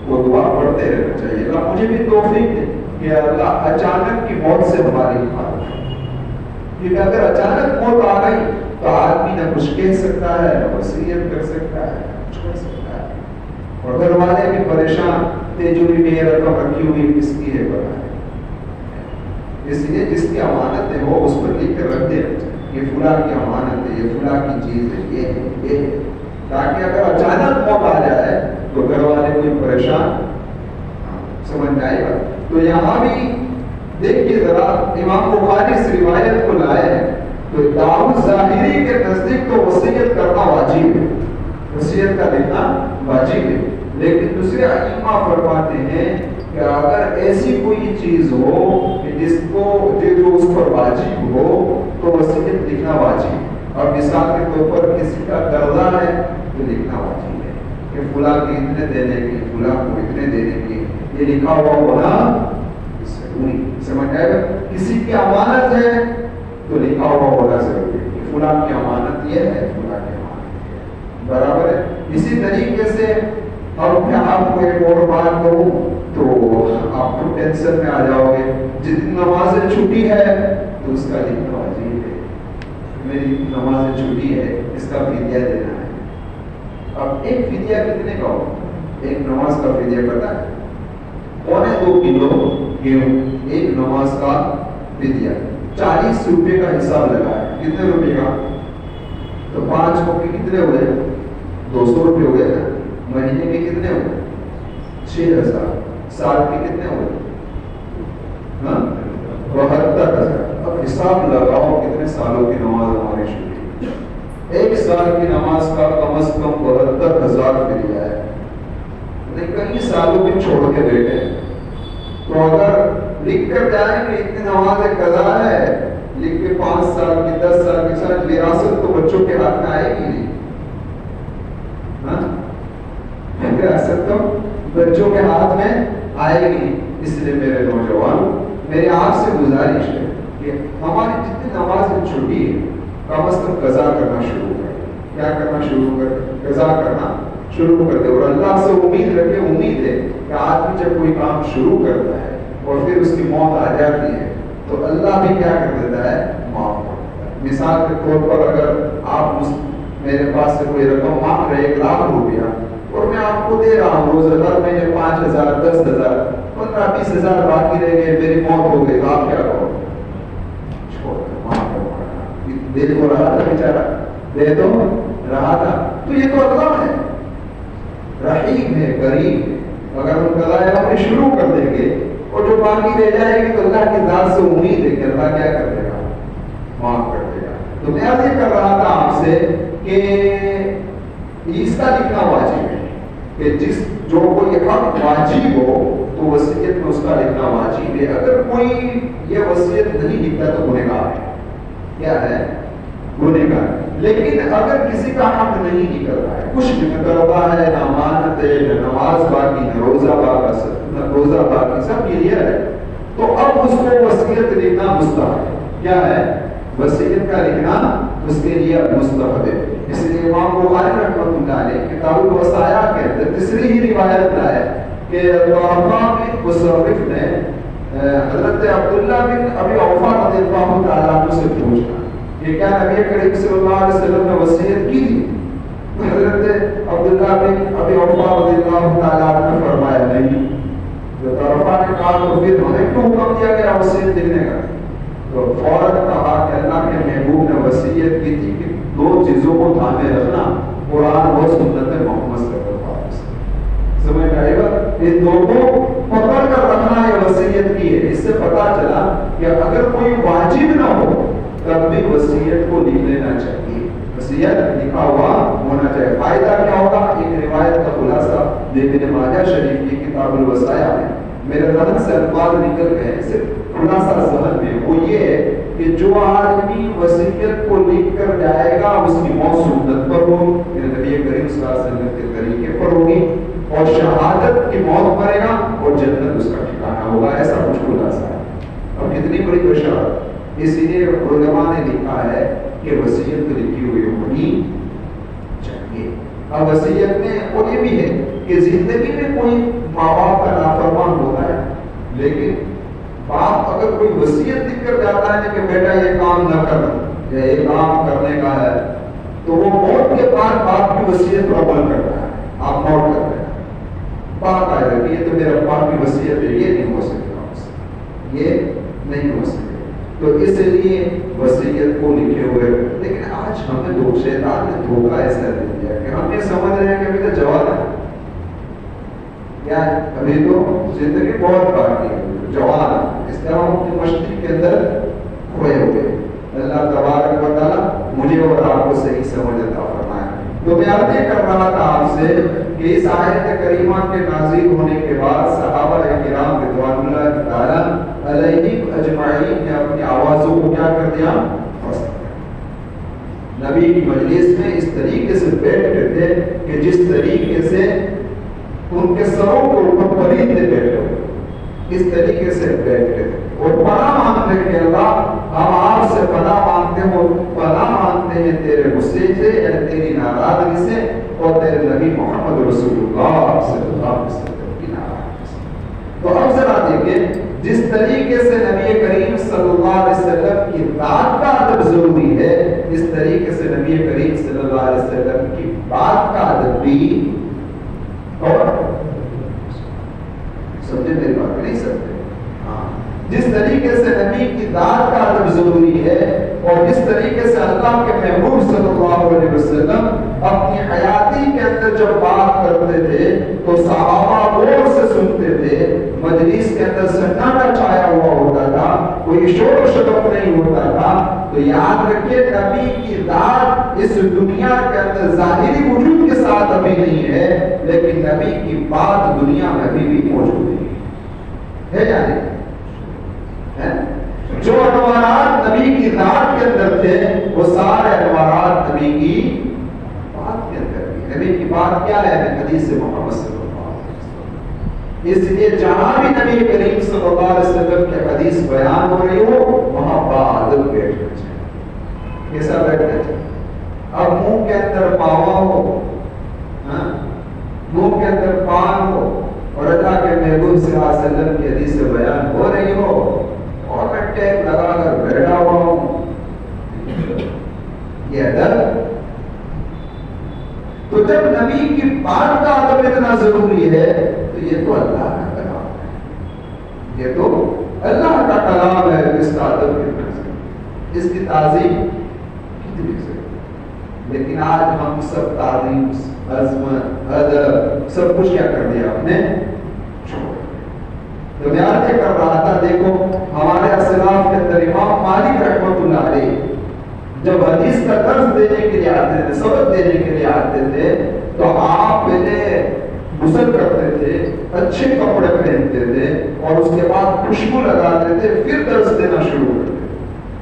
[SPEAKER 1] وہ دعا پڑھتے رہنا چاہیے. اللہ مجھے بھی توفیق دے کہ اللہ اچانک کی موت سے ہماری حفاظت کیونکہ اگر اچانک موت آ گئی تو آدمی نہ کچھ کہہ سکتا ہے نہ وصیت کر سکتا ہے کچھ کر سکتا ہے اور گھر والے بھی پریشان تیجوری میں یہ رقم رکھی ہوئی کس کی ہے پتہ ہے. اس لیے جس کی امانت ہے وہ اس پر لکھ کر رکھ دینا چاہیے یہ فلاں کی امانت ہے یہ فلاں کی چیز ہے یہ ہے تاکہ اگر اچانک موت آ جائے تو گھر والے کوئی پریشان سمجھ میں آئے گا. تو یہاں بھی دیکھیے ذرا امام بخاری اس روایت کو لائے ہیں تو داؤد ظاہری کے نزدیک تو وصیت کرنا واجب ہے وصیت کا لکھنا واجب ہے لیکن دوسرے ائمہ فرماتے ہیں کہ اگر ایسی کوئی چیز ہو کہ جس کو جو اس پر واجب ہو تو وصیت لکھنا واجب ہے. اور مثال کے طور پر کسی کا قرضہ ہے تو لکھنا واجب ہے کہ فلاں کے اتنے دینے کی فلاں کو اتنے دینے کی یہ لکھا ہوا ہونا ضروری. سمجھ آئے گا کسی کی امانت ہے تو لکھا ہوا ہونا ضروری ہے کہ فلاں کی امانت یہ ہے فلاں کی امانت یہ ہے برابر ہے. اسی طریقے سے اب میں آپ کو ایک اور بات کہوں تو آپ کو ٹینشن میں آ جاؤ گے. جتنی نمازیں چھٹی ہے تو اس کا لکھنا واجب ہے میری نمازیں چھٹی ہے اس کا فدیہ دینا ہے. اب ایک فدیہ کتنے کا ہو ایک نماز کا فدیہ پتہ ہے 2.25 کلو گیہوں ایک نماز کا فدیہ 40 روپے کا حساب لگا ہے. کتنے روپے کا تو 5 کو کتنے ہوئے 200 روپے ہو گئے مہینے کے کتنے ہوئے 6000 سال کے کتنے ہوئے 72,000. اب حساب لگاؤ کتنے سالوں کی نماز ہماری شروع ایک سال کی نماز کا کم از کم 72,000 فدیہ ہے. کئی سالوں میں چھوڑ کے بیٹھے تو اگر لکھ کر جائیں کہ اتنی نماز قضا ہے لکھ کے 5 سال کی 10 سال کے ساتھ وراثت تو بچوں کے ہاتھ میں آئے گی نہیں. وراثت تو بچوں کے ہاتھ میں آئے گی. اس لیے میرے نوجوان میری آپ سے گزارش ہے کہ ہماری جتنی نمازیں چھوٹی ہے کم از کم قضا کرنا شروع کر کیا کرنا شروع کر قضا کرنا شروع کر دے. اور اللہ سے امید رکھے امید ہے کہ آدمی جب کوئی کام شروع کرتا ہے اور پھر اس کی موت آ جاتی ہے تو اللہ بھی کیا کر دیتا ہے معاف کر دیتا ہے. مثال کے طور پر اگر آپ میرے پاس سے کوئی رقم مانگ رہے 1,00,000 روپیہ اور میں آپ کو دے رہا ہوں روز ہر مہینے 5,000 10,000 15-20,000 باقی رہ گئے میری موت ہو گئی تو آپ کیا کرو چھوڑ دو معاف کرو دے تو رہا تھا بیچارہ دے تو رہا تھا. تو یہ تو اللہ ہے رحیم ہے کریم ہے. اگر ہم قضائے امر شروع کر دیں گے اور جو باقی رہ جائے گی تو اللہ کی ذات سے امید ہے کہ اللہ کیا کر دے گا معاف کر دے گا. تو میں عرض کر رہا تھا آپ سے کہ اس کا لکھنا واجب ہے کہ جو کوئی حق واجب ہو تو وصیت میں اس کا لکھنا واجب ہے. اگر کوئی یہ وصیت نہیں لکھتا تو گنہگار ہے. کیا ہے؟ گنہگار. لیکن اگر کسی کا حق نہیں نکل رہا ہے, کچھ بھی نہ کروا ہے, نہ امانت ہے, نہ نماز باقی, نہ روزہ باقی, سب کلیئر ہے, تو اب اس کو وصیت لکھنا مستحب ہے. کیا ہے؟ وصیت کا لکھنا اس کے لیے مستحب ہے. اس لیے امام بخاری رحمۃ اللہ علیہ کتاب الوصایا کے اندر تیسری ہی روایت ہے کہ طلحہ بن مصرف نے حضرت عبداللہ بن ابی اوفا رضی اللہ تعالیٰ عنہ سے پوچھا کہ کیا نبی کریم صلی اللہ علیہ وسلم نے وصیت کی تھی؟ حضرت عبداللہ بن ابی اوفا رضی اللہ تعالیٰ عنہ نے فرمایا نہیں. تو طلحہ نے کہا تو پھر ہمیں کیوں حکم دیا گیا وصیت لکھنے کا؟ تو فوراً کہا کہ اللہ کے محبوب نے وصیت کی تھی کہ دو چیزوں کو دھیان میں رکھنا, قرآن اور سنت محمد صلی اللہ علیہ وسلم. سمجھ آئے گا؟ ان دو کو پکڑ کر رکھنا یہ وصیت کی ہے. اس سے پتا چلا کہ اگر کوئی واجب نہ ہو تب بھی وصیت کو لکھ لینا چاہیے. وصیت لکھا ہوا ہونا چاہیے. فائدہ کیا ہوگا؟ ایک روایت کا خلاصہ ابن ماجہ شریف کی کتاب الوصایا میں میرے ذہن سے الفاظ نکل گئے, صرف خلاصہ ذہن میں, وہ یہ ہے کہ جو آدمی وصیت کو لکھ کر جائے گا اس کی موت سنت پر ہوگی, نبی کریم صلی اللہ علیہ وسلم کے طریقے پر ہوگی, اور شہادت کی موت مرے گا اور جنت اس کا ٹھکانہ ہوگا. ایسا کچھ خلاصہ ہے. اب کتنی بڑی بشارت. اس لیے علماء نے لکھا ہے کہ وصیت لکھی ہوئی ہونی چاہیے. اب وصیت میں اور یہ بھی ہے کہ زندگی میں کوئی ماں باپ کا نافرمان ہوتا ہے, لیکن باپ اگر کوئی وصیت لکھ کر جاتا ہے کہ بیٹا یہ کام نہ کرنا یا یہ کام کرنے کا ہے, تو وہ موت کے بعد باپ کی وصیت پر عمل کرتا ہے. آپ نوٹ کرتے ہیں, بات آئے گا کہ یہ تو میرا باپ کی وصیت ہے, یہ نہیں ہو سکتا, یہ نہیں ہو سکتا. تو اس لیے وصیت کو لکھے ہوئے. لیکن آج ہمیں شیطان نے دھوکہ ایسا دے دیا کہ ہم یہ سمجھ رہے ہیں کہ ابھی تو جوان ہے, کیا ابھی تو زندگی بہت باقی ہے, جوان ہے, اس طرح ہم اپنی مشتی کے اندر کھوئے ہوئے. اللہ تبارک و تعالیٰ مجھے اور آپ کو صحیح سمجھ عطا فرمائے. تو میں عرض کر رہا تھا آپ سے کہ اس آیت کریمہ کے نازل ہونے کے بعد صحابہ کرام رضوان اللہ تعالیٰ علیہم اجمعین نے اپنی آوازوں کو کیا کر دیا؟ نبی کی مجلس میں اس طریقے سے بیٹھتے تھے کہ جس طریقے سے ان کے سروں کے اوپر پرندے بیٹھے ہوئے, اس طریقے سے بیٹھتے تھے اور پناہ مانگتے کہ اللہ ہم آپ سے پناہ مانگتے ہو, پناہ مانگتے ہیں تیرے غصے سے یا تیری ناراضگی سے اور تیرے نبی محمد رسول اللہ صلی اللہ علیہ وسلم کی ناراضگی سے. تو اب ذرا دیکھیں جس طریقے سے نبی کریم صلی اللہ علیہ وسلم کی ذات کا ادب ضروری ہے, اس طریقے سے نبی کریم صلی اللہ علیہ وسلم کی بات کا ادب بھی. اور سمجھے میری بات نہیں سمجھے؟ ہاں, جس طریقے سے نبی کی ذات کا ادب ضروری ہے اور جس طریقے سے اللہ کے محبوب صلی اللہ علیہ وسلم اپنی حیاتی کے اندر جب بات کرتے تھے تو صحابہ غور سے سنتے تھے, مجلس کے اندر سناٹا چھایا ہوا ہوتا تھا, کوئی شور و شرف نہیں ہوتا تھا. تو یاد رکھیے نبی کی ذات اس دنیا کے اندر ظاہری وجود کے ساتھ ابھی نہیں ہے, لیکن نبی کی بات دنیا میں ابھی بھی موجود ہے یا نہیں؟ جو انوارات نبی کی ذات کے اندر تھے وہ سارے انوارات نبی کی بات کے اندر تھے. نبی کی بات کیا ہے؟ حدیث محمد صلی اللہ علیہ وسلم. اس لیے جہاں بھی نبی کریم صلی اللہ علیہ وسلم کی حدیث بیان ہو رہی ہو وہاں بادل بیٹھنا چاہیے. کیسا بیٹھنا چاہیے؟ اب منہ کے اندر پاوا ہو, منہ کے اندر پان ہو اور اللہ کے محبوب صلی اللہ علیہ وسلم کی حدیث بیان ہو رہی ہو اور میں ٹیپ لگا کر بیٹھا ہوا ہوں, یہ ادب. تو جب نبی کی بات کا ادب اتنا ضروری ہے تو یہ تو اللہ کا کلام ہے, یہ تو اللہ کا کلام ہے, اس کا ادب کتنا ضروری, اس کی تعظیم کتنی ضروری. لیکن آج ہم سب تعظیم, عظمت, ادب سب کچھ کیا کر دیا ہم نے چھوڑ. تو میں عرض کر رہا تھا, دیکھو ہمارے اسلاف کے اندر امام مالک رحمۃ اللہ علیہ جب حدیث کا درس دینے کے لیے آتے تھے، سبق دینے کے لیے آتے تھے، تو آپ پہلے غسل کرتے تھے، اچھے کپڑے پہنتے تھے اور اس کے بعد خوشبو لگاتے تھے، پھر درس دینا شروع کرتے تھے۔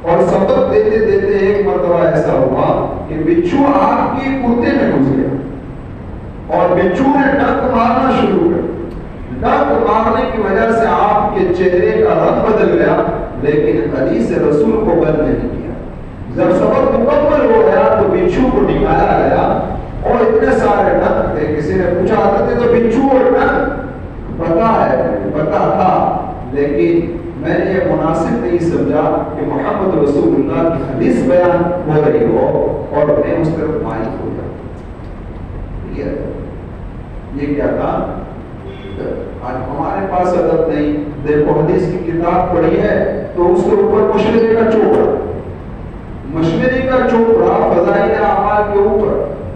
[SPEAKER 1] اور سبق دیتے دیتے ایک مرتبہ ایسا ہوا کہ بچھو آپ کی کرتے میں گھس گیا اور بچھو نے ڈنک مارنا شروع کر دیا۔ ڈنک مارنے کی وجہ سے آپ کے چہرے کا رنگ بدل گیا، لیکن حدیث رسول کو بند نہیں کیا۔ جب سبق مکمل ہو گیا تو بچھو کو نکالا گیا اور اتنے سارے ڈنک تھے، کسی نے پوچھا تھے تو بچھو اور ڈنک پتا تھا، لیکن میں نے یہ مناسب نہیں سمجھا کہ محمد رسول اللہ کی حدیث بیان ہو رہی ہو اور میں اس طرف مائل ہو جاؤں۔ یہ کیا تھا؟ آج ہمارے پاس ادب نہیں۔ دیکھو حدیث کی کتاب پڑھی ہے تو اس کے اوپر مشورے کا چوپڑا فضائل اعمال کے اوپر۔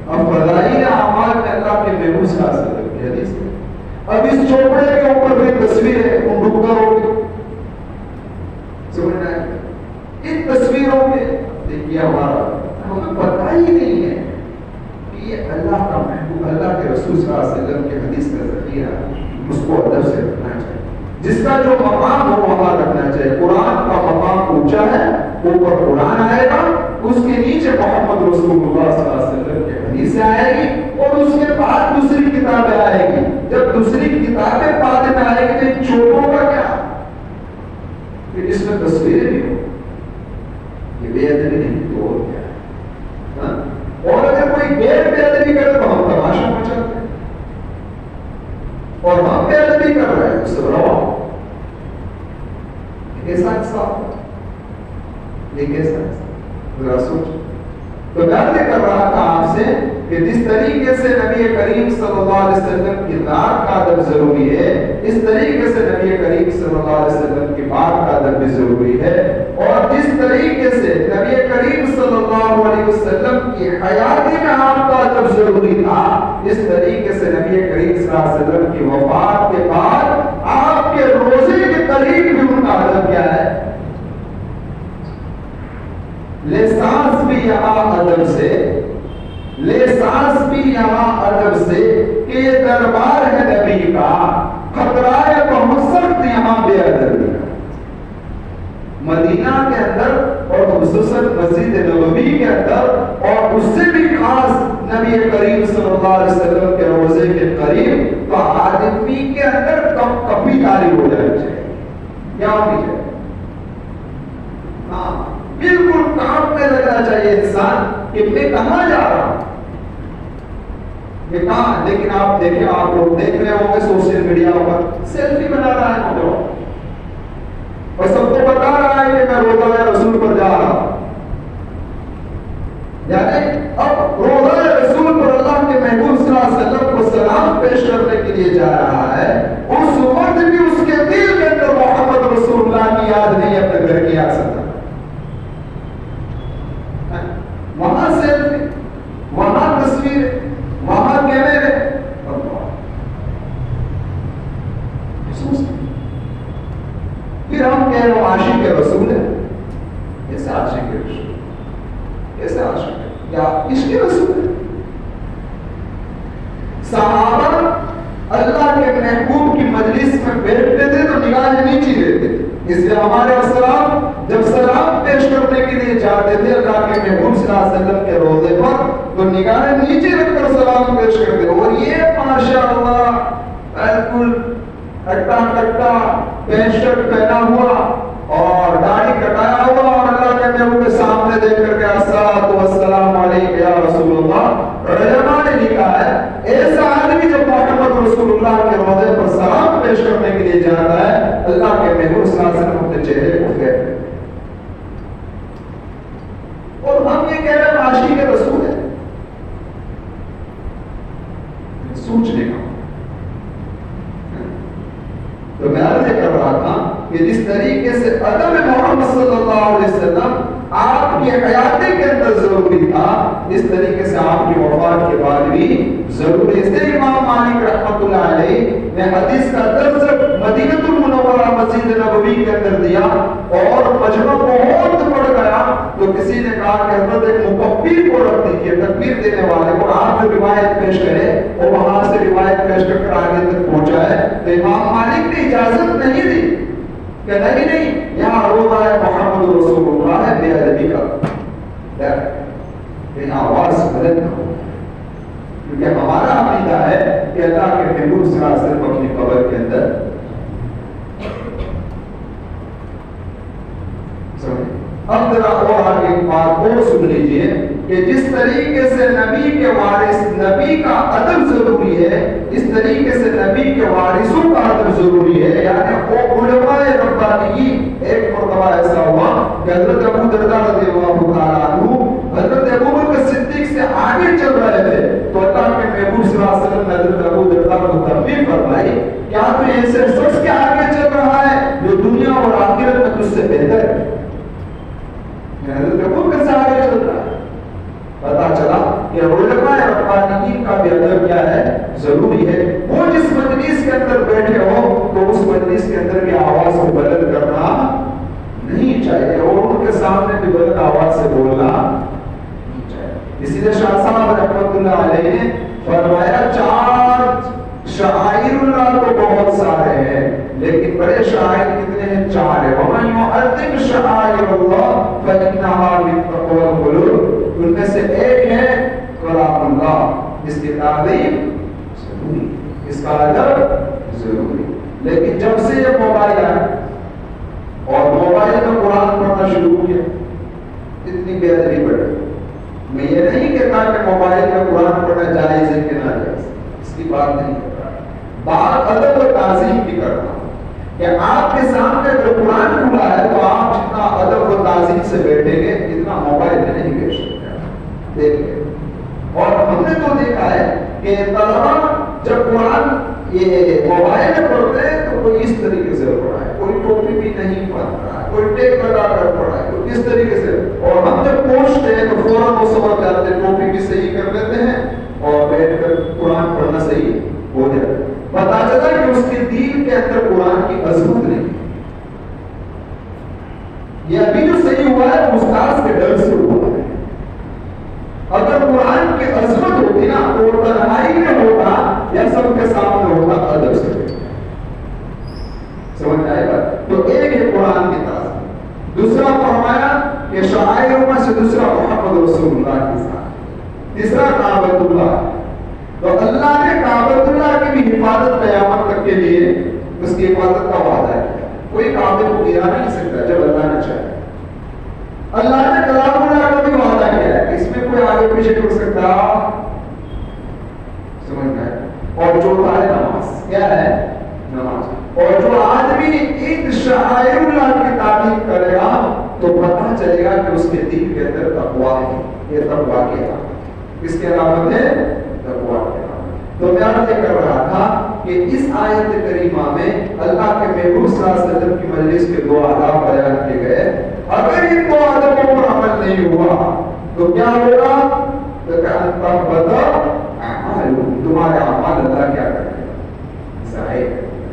[SPEAKER 1] اب فضائل اعمال میں اللہ کے محبوب صلی اللہ علیہ وسلم کی حدیث ہے، اب اس چوپڑے کے اوپر بھی تصویریں ڈوبتا ہوگی، سمجھنا ہے؟ ان تصویروں میں دیکھیے ہمیں پتہ ہی نہیں ہے کہ یہ اللہ کا محبوب، اللہ کے رسول صلی اللہ علیہ وسلم کی حدیث کا ذخیرہ ہے، اس کو ادب سے رکھنا چاہیے۔ جس کا جو مقام ہو وہاں رکھنا چاہیے۔ قرآن کا مقام اونچا ہے، اوپر قرآن آئے گا، اس کے نیچے محمد رسول اللہ صلی اللہ علیہ وسلم کی حدیثیں آئے گی اور اس کے بعد دوسری کتابیں آئے گی۔ جب دوسری کتابیں بعد میں آئے گی تو ان چھوٹوں کا کیا؟ کہ اس میں تصویریں بھی ہو، یہ بے ادبی نہیں تو اور کیا ہے؟ اور اگر کوئی غیر بے ادبی کرے تو ہم تماشا مچاتے ہیں اور ہم بے ادبی کر رہے ہیں، اس سے روا کیسا انصاف؟ یہ کیسا انصاف؟ ذرا سوچ۔ تو میں عرض کر رہا تھا آپ سے کہ جس طریقے سے نبی کریم صلی اللہ علیہ وسلم کی ذات کا ادب ضروری ہے، اس طریقے سے نبی کریم صلی اللہ علیہ وسلم کی بات کا ادب بھی ضروری ہے، اور جس طریقے سے نبی کریم صلی اللہ علیہ وسلم کی حیاتی میں آپ کا ادب ضروری تھا، اس طریقے سے نبی کریم صلی اللہ علیہ وسلم کی وفات کے بعد آپ کے روزے کے قریب بھی ان کا ادب کیا ہے؟ لے سانس بھی یہاں ادب سے، لے سانس بھی یہاں ادب سے کہ یہ دربار ہے نبی کا، خطرہ ہے بہت سخت یہاں بے ادبی کا۔ مدینہ کے اندر اور خصوصاً مسجد نبوی کے اندر اور اس سے بھی خاص نبی کریم صلی اللہ علیہ وسلم کے روزے کے قریب تو آدمی کے اندر کپی تاری ہو جانی چاہیے، کیا ہونی چاہیے؟ ہاں بالکل کانپنے لگنا چاہیے انسان کہ میں کہاں جا رہا ہوں، یہ کہاں۔ لیکن آپ دیکھیں، آپ لوگ دیکھ رہے ہوں گے سوشل میڈیا پر سیلفی بنا رہا ہے نوجوان اور سب کو بتا رہا ہے کہ میں روزہ رسول پر جا رہا ہوں، یعنی اب روزہ رسول پر اللہ کے محبوب صلی اللہ علیہ وسلم کو سلام پیش کرنے کے لیے جا رہا ہے، اس وقت بھی اس کے دل کے اندر محمد رسول اللہ کی یاد نہیں اپنے گھر کی آ سکتا۔ وہاں سیلفی، وہاں تصویر، وہاں کیمرے، پھر ہم کہہ رہے ہیں عاشق رسول ہے۔ کیسے عاشق رسول؟ کیسے عاشق ہے؟ کیا عشق رسول ہے؟ صحابہ اللہ کے محبوب کی مجلس میں بیٹھتے تھے تو نگاہیں نیچی دیتے تھے، اس لیے ہمارے اسلام جب سلام پیش کرنے کے لیے جاتے تھے اللہ کے محبوب صلی اللہ علیہ وسلم کے روضے پر تو نگاہیں نیچے رکھ کر سلام پیش کرتے، اور یہ ماشاءاللہ بالکل اٹا کٹا پینٹ شرٹ پہنا ہوا اور داڑھی کٹایا ہوا اور اللہ کے محبوب کے سامنے دیکھ کر کے الصلاۃ والسلام علیک یا رسول اللہ، علماء نے لکھا ہے ایسا آدمی جب محمد رسول اللہ کے روضے پر سلام پیش کرنے کے لیے جاتا ہے اللہ کے محبوب صلی اللہ علیہ وسلم اپنے چہرے کو پھیر دیتے، اور ہم یہ کہہ رہے ہیں عاشق رسول ہے۔ سوچنے کا تو میں عرض کر رہا تھا کہ جس طریقے سے ادب محمد صلی اللہ علیہ وسلم آپ کی حیاتی کے اندر ضروری تھا، اس طریقے سے آپ کی وفات کے بعد بھی ضروری ہے۔ اس لیے امام مالک رحمۃ اللہ علیہ نے حدیث کا درس مدینہ المنورہ مسجد نبوی کے اندر دیا اور مجمع بہت بڑھ گیا، تو کسی نے کہا کہ حضرت ایک مکبر کو رکھ دیجیے، تکبیر دینے والے کو، آپ جو روایت پیش کرے وہ وہاں سے روایت پیش کر کر آگے تک پہنچائے۔ تو امام مالک نے اجازت نہیں دی کہ نہیں یہاں روزہ ہے محمد رسول اللہ ہے، بے ادبی کا یہاں آواز غلط نہ ہو، کیونکہ ہمارا عقیدہ ہے کہ اللہ کے محبوب صلی اللہ علیہ وسلم اپنی قبر کے اندر اب ذرا اور آگے بات اور سن لیجئے کہ جس طریقے سے نبی کے وارث، نبی کا ادب ضروری ہے، اس طریقے سے نبی کے وارثوں کا ادب ضروری ہے، یعنی وہ علماء ربانیین۔ ایک مرتبہ ایسا ہوا کہ حضرت ابو درداء رضی اللہ تعالیٰ عنہ حضرت ابو بکر صدیق سے آگے چل رہے تھے، تو اللہ کے محبوب صلی اللہ علیہ وسلم نے حضرت ابو درداء کو تنبیہ فرمائی، کیا تو ایسے شخص کے آگے چل رہا ہے جو دنیا اور آخرت میں تجھ سے بہتر ہے؟ حضرت ابو بکر سے آگے چل رہا ہے۔ پتا چلا کہ علماء ربانیین کا بھی ادب کیا ہے، ضروری ہے۔ وہ جس مجلس کے اندر بیٹھے ہو تو اس مجلس کے اندر بھی آواز کو بلند کرنا نہیں چاہیے، اور ان کے سامنے بھی بلند آواز سے بولنا نہیں چاہیے۔ اسی لیے شاہ صاحب رحمۃ اللہ علیہ نے فرمایا 4 شعائر اللہ تو بہت سارے ہیں، لیکن بڑے شعائر کتنے ہیں؟ 4 ہیں۔ وَمَن يُعَظِّمْ شَعَائِرَ اللَّهِ فَإِنَّهَا مِن تَقْوَى الْقُلُوبِ، ان میں سے ایک ہے کلام اللہ، اس کی تعظیم ضروری، اس کا ادب ضروری۔ لیکن جب سے یہ موبائل آیا اور موبائل میں قرآن پڑھنا شروع کیا، اتنی بے ادبی بڑھ گئی۔ میں یہ نہیں کہتا کہ موبائل میں قرآن پڑھنا جائز ہے کہ ناجائز، اس کی بات نہیں کرتا، بات ادب و تعظیم کی کرتا ہوں کہ آپ کے سامنے جو قرآن کھلا ہے تو آپ جتنا ادب و تعظیم سے بیٹھیں گے اتنا موبائل میں نہیں بیٹھ سکتے، دیکھیں۔ اور ہم نے تو دیکھا ہے کہ طلبا جب قرآن یہ موبائل میں پڑھتے ہیں تو کوئی اس طریقے سے پڑھا ہے، کوئی ٹوپی بھی نہیں پہن رہا ہے، کوئی ٹیک لگا کر پڑھا ہے، کوئی اس طریقے سے، اور ہم جب پہنچتے ہیں تو فوراً وہ سمجھ جاتے ہیں، ٹوپی بھی صحیح کر لیتے ہیں اور بیٹھ کر قرآن پڑھنا صحیح ہو جاتا ہے۔ پتا چلا کہ اس کے دین کے اندر قرآن کی عظمت نہیں، یہ ابھی جو صحیح ہوا ہے وہ استاذ کے ڈر سے ہوا ہے۔ اگر قرآن کی عظمت ہوتی نا تو وہ تنہائی میں ہوتا یا سب کے سامنے ہوتا ادب سے، سمجھ آئے گا؟ تو ایک ہے قرآن کی تعظیم، دوسرا فرمایا کہ شعائر میں سے دوسرا محمد رسول اللہ کے ساتھ، تیسرا کعبۃ اللہ۔ تو اللہ نے کعبۃ اللہ کی بھی حفاظت قیامت تک کے لیے اس کی حفاظت کا وعدہ کیا، کوئی کعبے کو گرا نہیں سکتا جب اللہ نے چاہے۔ اللہ نے کلام اللہ کا بھی وعدہ کیا ہے، اس میں کوئی آگے پیچھے ٹوٹ سکتا، سمجھ گئے؟ اور چوتھا ہے نماز، کیا ہے؟ نماز۔ اور جو آدمی ان شعائر اللہ کی تعلیم کرے گا تو پتہ چلے گا کہ اس کے دل کے اندر تقویٰ ہے، یہ تقویٰ کی علامت، اس کی علامت ہے تقویٰ کی علامت۔ تو میں عرض کر رہا تھا کہ اس آیت کریمہ میں اللہ کے محبوب صلی اللہ علیہ وسلم کی مجلس کے 2 آداب بیان کیے گئے، اگر ان 2 آدابوں پر عمل نہیں ہوا تو کیا ہوگا؟ تمہارے اعمال اللہ کیا کرے گا، ضائع۔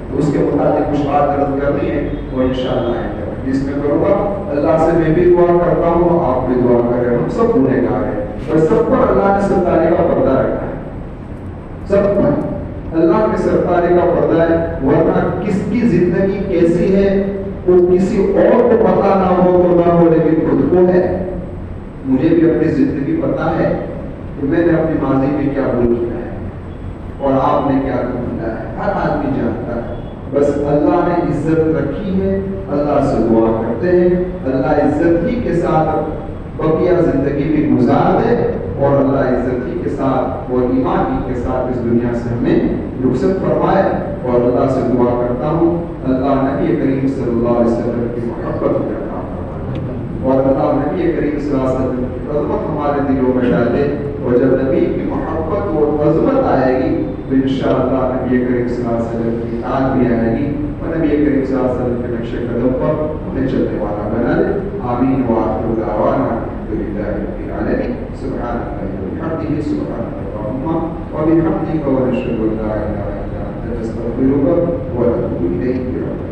[SPEAKER 1] تو اس کے متعلق کچھ بات عرض کرنی ہے وہ انشاءاللہ جس میں کروں گا۔ اللہ سے میں بھی دعا کرتا ہوں، آپ بھی دعا کریں، ہم سب گنہگار ہیں، اور سب پر اللہ نے ستارے کا پردہ رکھا ہے، سب پر اللہ کے ستارے کا پردہ ہے، ورنہ کس کی زندگی کیسی ہے وہ کسی اور کو پتہ نہ ہو تو نہ ہو، لیکن خود کو ہے۔ مجھے بھی اپنی زندگی پتہ ہے کہ میں نے اپنی ماضی میں کیا بھول کیا ہے اور آپ نے کیا بھولا ہے، ہر آدمی جانتا ہے۔ بس اللہ نے عزت رکھی ہے، اللہ سے دعا کرتے ہیں اللہ عزت ہی کے ساتھ بقیہ زندگی بھی گزار دے، اور اللہ عزت ہی کے ساتھ اور ایمان ہی کے ساتھ اس دنیا سے ہمیں رخصت فرمائے۔ اور اللہ سے دعا کرتا ہوں اللہ نبی کریم صلی اللہ علیہ وسلم کی محبت میں عطا فرمائے، اور اللہ نبی کریم صلی اللہ علیہ وسلم کی عظمت ہمارے دلوں میں ڈالے، اور جب نبی کی محبت اور عظمت آئے گی تو انشاءاللہ نبی کریم صلی اللہ علیہ وسلم کی اطاعت بھی آئے گی، اور نبی کریم صلی اللہ علیہ وسلم کے نقش قدم پر ہمیں چلنے والا بنا دے۔ آمین وآخر دعوانا الحمدللہ رب العالمین۔ سبحانک وبحمدہ، سبحانک اللہم وبحمدک، ونشہد ان لا الہ الا انت، نستغفرک ونتوب الیک۔